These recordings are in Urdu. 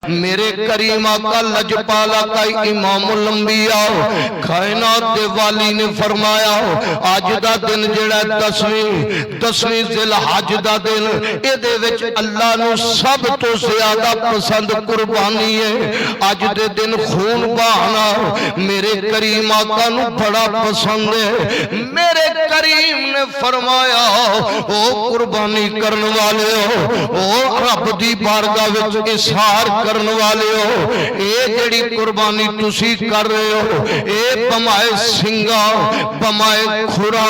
میرے کریم آقا لجپالا کا امام الانبیاء کائنات دے والی نے فرمایا آج دا دن جڑا دسویں ذی الحج دا دن اے دے وچ اللہ نو سب تو زیادہ پسند قربانی ہے۔ آج دے دن خون بہانا میرے کریم آقا نو بڑا پسند ہے۔ میرے کریم نے فرمایا او قربانی کرن والے ہو، او رب دی بارگاہ وچ اظہار کرن والے ہو، اے جڑی قربانی تسی کر رہے ہو اے بمائے سنگا، بمائے کھرا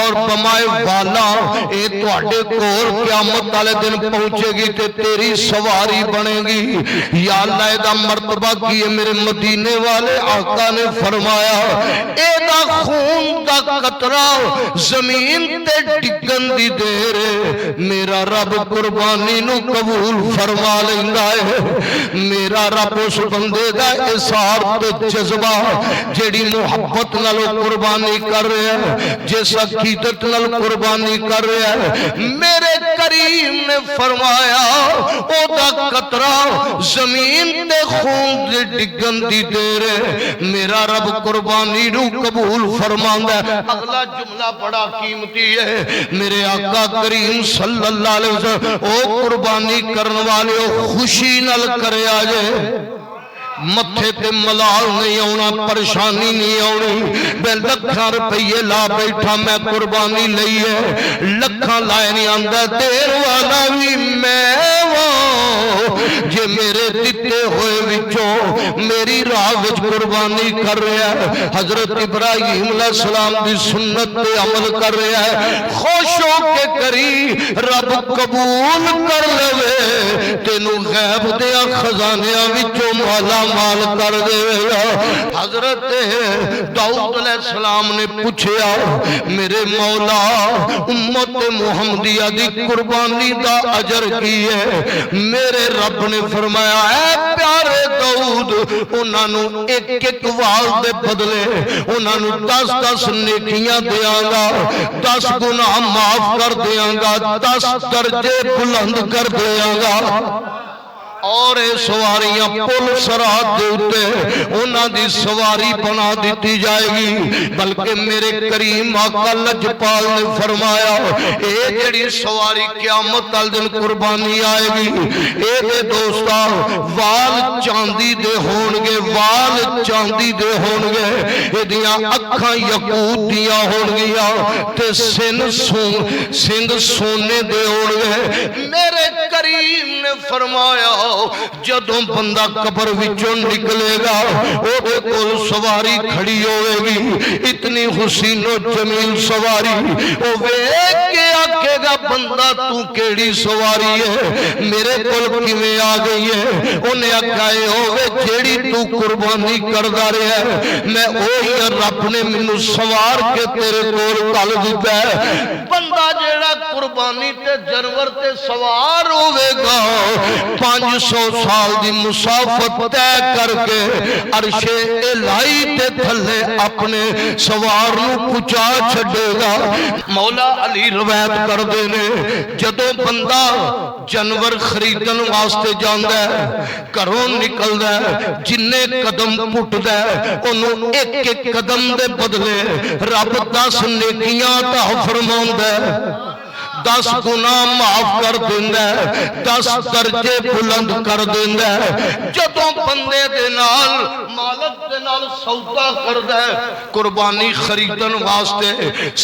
اور بمائے والا اے تواڈے کول قیامت والے دن پہنچے گی تے تیری سواری بنے گی۔ یا اللہ دا مرتبہ کی ہے میرے مدینے والے آقا نے فرمایا اے دا خون دا قطرہ زمین تے ڈگن دی دیر ہے میرا رب قربانی نو قبول فرما لیندا ہے۔ میرا رب اس بندے دا اظہار تے جذبہ جیڑی محبت نال قربانی کر رہے ہیں، جس عقیدت نال قربانی کر رہے ہیں، میرے کریم نے فرمایا او دا قطرہ زمین تے خون دے ڈگن دی دیر ہے میرا رب قربانی نو قبول فرماندا ہے۔ اگلا جملہ بڑا قیمتی ہے میرے آقا کریم صلی اللہ علیہ وسلم او قربانی کرن والے او خوشی نال کرے آجے، متھے تے ملال نہیں آنا، پریشانی نہیں آنی، میں لکھاں روپیے لا بیٹھا میں قربانی لئی ہے، لکھاں لائے نہیں آندہ دیر والا بھی میں جے میرے دیتے ہوئے وچوں میری راہ وچ قربانی کر رہا ہے، حضرت ابراہیم علیہ السلام دی سنت پہ عمل کر رہا ہے، خوش ہو کے کری رب قبول کر لے تینو غیب دیا خزانیاں وچوں مالا مال کر دے گا۔ حضرت داؤد علیہ السلام نے پوچھیا میرے مولا امت محمدیہ دی قربانی دا اجر کی ہے؟ میرے رب نے فرمایا اے پیارے داؤد انہاں نو ایک ایک وال دے بدلے انہاں نو 10 نیکیاں دیاں گا، 10 گناہ معاف کر دیاں گا، 10 درجے بلند کر دیاں گا، اور اے سواریاں پل سرات دے اتے انہاں دی سواری بنا دیتی جائے گی۔ بلکہ میرے کریم آقا لجپال نے فرمایا اے جڑی سواری قیامت تل دن قربانی آئے گی اے دے دوستا وال چاندی دے ہونگے، وال چاندی دے ہونگے، اے دیاں اکھاں یقوت دیاں ہونگیاں تے سنگ سونے دے ہونگے۔ میرے کریم نے فرمایا جدوں بندہ قبر وچوں نکلے گا او دے کول سواری کھڑی ہوئے گی، اتنی حسین و جمیل سواری، او ویکھ کے آکھے گا بندہ تو کیڑی سواری ہے، میرے کول کیویں آ گئی ہے؟ انہیں آکھائے ہوئے جیڑی تو قربانی کردا رہا ہے میں اوہی رب نے مینوں سوار کے تیرے کول کل دتا ہے۔ بندہ جیڑا قربانی تے جانور تے سوار ہوئے گا 500 سال دی مسافت طے کر کے عرش الہی تے تھلے اپنے سوار نو پہنچا چھڈے گا۔ مولا علی روایت کر دینے جدوں بندہ جانور خریدن واسطے جاندا ہے، گھروں نکلدا ہے، جننے قدم پٹدا ہے اونوں ایک ایک قدم دے بدلے رب 10 نیکیاں عطا فرماوندا ہے، 10 گناہ معاف کر دیندا ہے، 10 درجے بلند کر دیندا ہے۔ جدوں بندے دے نال مالک دے نال سودا کردا ہے، قربانی خریدن واسطے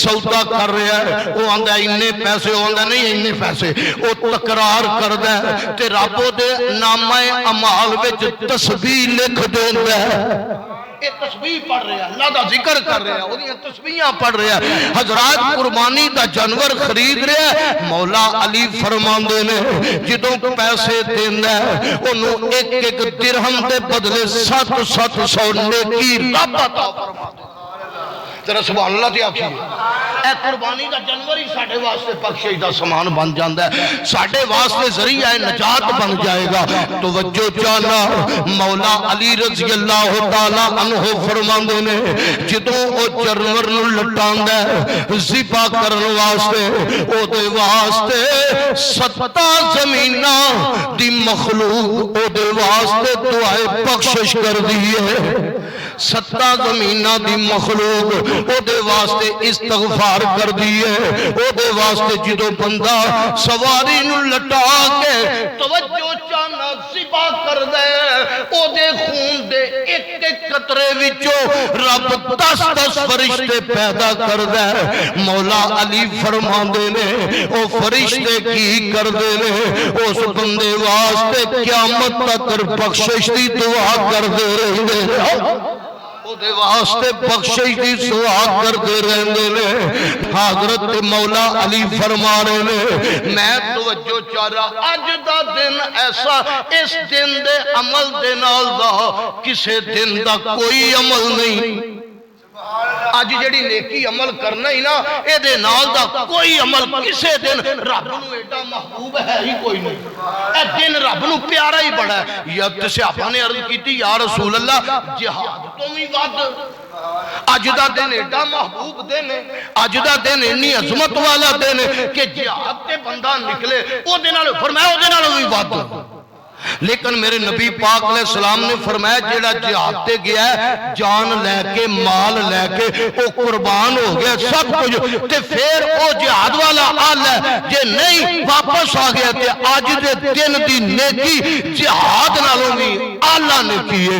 سودا کر رہا ہے، وہ آندا اننے پیسے، وہ آندا نہیں اننے پیسے، وہ تکرار کردا ہے تے رب دے نامہ اعمال وچ تسبیح لکھ دیندا ہے۔ یہ تسبیح پڑھ رہے ہیں، اللہ دا ذکر کر رہے ہیں، انہیں تسبیحاں پڑھ رہے ہیں، حضرات قربانی دا جانور خرید رہے ہیں۔ مولا علی فرماندے نے جدوں پیسے دیندہ ہے انہوں ایک ایک درہم دے بدلے 700 نیکی رب عطا فرما دے۔ ذرا سبحان اللہ تے آکھیے۔ اے قربانی دا جانور ہی ساڈے واسطے بخشش دا سامان بن جاندا ہے، ساڈے واسطے ذریعہ نجات بن جائے گا۔ توجہ چاہنا مولا علی رضی اللہ تعالی عنہ فرماندے نے جدوں او جانور نو لٹاندا ہے ذبح کرن واسطے او دے واسطے 7 زمیناں دی مخلوق او دے واسطے دعائے بخشش کر دی ہے، 7 زمیناں دی مخلوق او دے واسطے استغفار کر دی ہے، او دے واسطے جدوں بندہ سواری نو لٹا کے توجہ چاہنا ذبح کر دے او دے خون دے ایک ایک قطرے وچوں رب 10 فرشتے پیدا کر دے۔ مولا علی فرماندے نے او فرشتے کی کر دے نے اس بندے واسطے قیامت تک بخشش دی دعا کر دے رہے او دے واسطے بخشش دی دعا کر دے رہے نے۔ حضرت مولا علی فرما رہے نے میں توجہ چاہ رہا اج دا دن ایسا اس دن دے عمل دے نال دا کسے دن دا کوئی عمل نہیں، اج جڑی نیکی عمل کرنا ہی نا اے دے نال دا کوئی عمل کسے دن رب نو ایڈا محبوب ہے ہی کوئی نہیں، اے دن رب نو پیارا ہی بڑا ہے۔ یا صحابہ نے عرض کی تھی یا رسول اللہ جہاد تو بھی ود اج دا دن ایڈا محبوب دن ہے، اج دا دن اتنی عظمت والا دن ہے کہ جہاد تے بندہ نکلے او دے نال فرمایا او دے نال بھی ود۔ لیکن میرے نبی پاک علیہ السلام نے فرمایا جیڑا جہاد تے گیا ہے جان لے کے مال لے کے او قربان ہو گیا سب کچھ تے پھر او جہاد والا آل ہے جے نہیں واپس آ گیا تے آج دے دن دی نیکی جہاد نالوں بھی اللہ نے کیے۔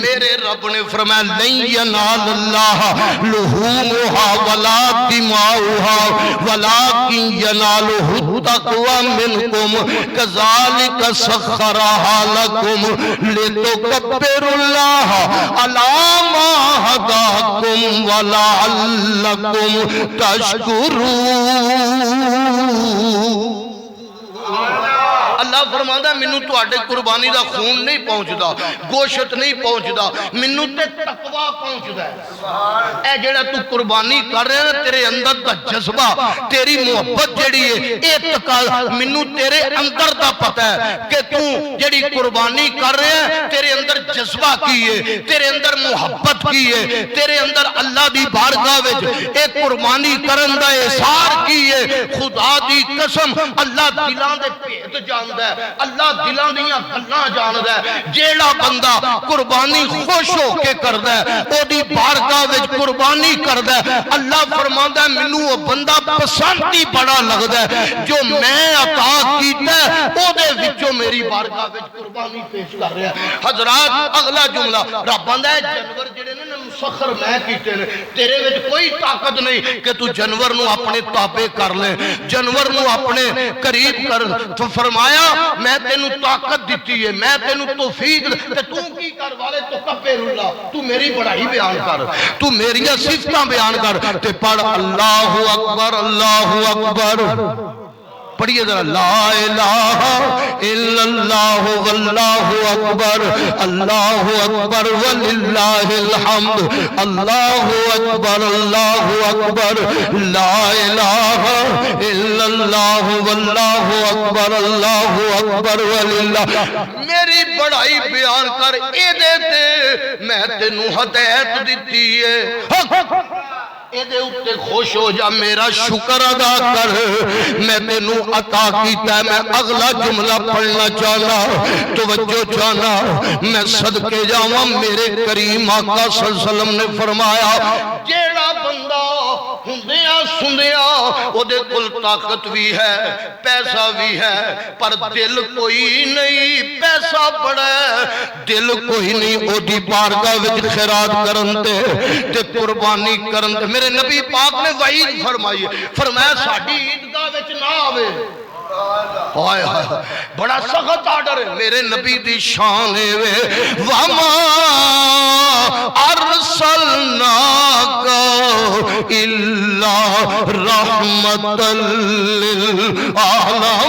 میرے رب نے فرمایا لن ینال اللہ لحومها ولا دماؤها ولكن ينالہ التقوی منکم کذالک سخر لکم لتکبروا اللہ علی ما ہداکم ولعلکم تشکرون۔ اللہ فرماتا ہے منو تو آٹے قربانی دا خون نہیں پہنچدا، گوشت نہیں پہنچدا، منو تے تقوی پہنچدا ہے۔ اے جڑا تو قربانی کر رہے ہیں تیرے اندر دا جذبہ تیری محبت جڑی ہے اعتقاد منو تیرے اندر دا پتہ ہے کہ تو جڑی قربانی کر رہے ہیں تیرے اندر جذبہ کی ہے، تیرے اندر محبت کی ہے، تیرے اندر اللہ دی بارگاہ وچ اے قربانی کرن دا احسار کی ہے۔ خدا دی قسم اللہ دلاں دے بھید جاندا ہے، اللہ دلاں دیاں گلاں جاندا ہے۔ جیڑا بندہ قربانی خوش ہو کے کردا ہے او دی بارگاہ وچ قربانی کردا ہے اللہ فرماندا ہے مینوں او بندہ پسند ہی بڑا لگدا ہے جو میں عطا کیتا ہے او دے وچوں میری بارگاہ وچ قربانی پیش کر رہا ہے۔ حضرات اگلا جملہ رب آندا ہے جانور جڑے نے مسخر میں کیتے نے تیرے وچ کوئی طاقت نہیں کہ تو جانور نو اپنے تابع کر لے، جانور نو اپنے قریب کر۔ تو فرمایا میں تینو طاقت دیتی ہے، میں تینو توفیق تے تو کی کر والے تو کبر اللہ تو میری بڑائی بیان کر، تو میری صفتاں بیان کر تے پڑھ اللہ اکبر اللہ اکبر۔ پڑھئے ذرا لا الہ الا اللہ واللہ اکبر اللہ اکبر وللہ الحمد اللہ اکبر لا الہ الا اللہ واللہ اکبر اللہ اکبر وللہ۔ میری بڑائی بیان کر اے دیتے میں تینوں ہدایت دیتی ہے، اے دے اتے خوش ہو جا میرا شکر ادا کر میں تینوں عطا کیتا ہے۔ میں اگلا جملہ پڑھنا چاہنا توجہ چاہنا میں صدقے جاواں میرے کریم آقا صلی اللہ علیہ وسلم نے فرمایا جیڑا بندہ ہندیاں سندیاں او دے کل طاقت بھی ہے پیسہ بھی ہے پر دل کوئی نہیں، پیسہ بڑا ہے دل کوئی نہیں، او دی بارگاہ وچ خیرات کرن تے قربانی کرن تے میرے نبی پاک نے وعید فرمائی فرمایا ساڈی عیدگاہ وچ نہ آوے۔ ہائے ہائے بڑا سخت آرڈر ہے میرے نبی دی شان ہے وَمَا أَرْسَلْنَاكَ إِلَّا رَحْمَةً لِلْعَالَمِينَ۔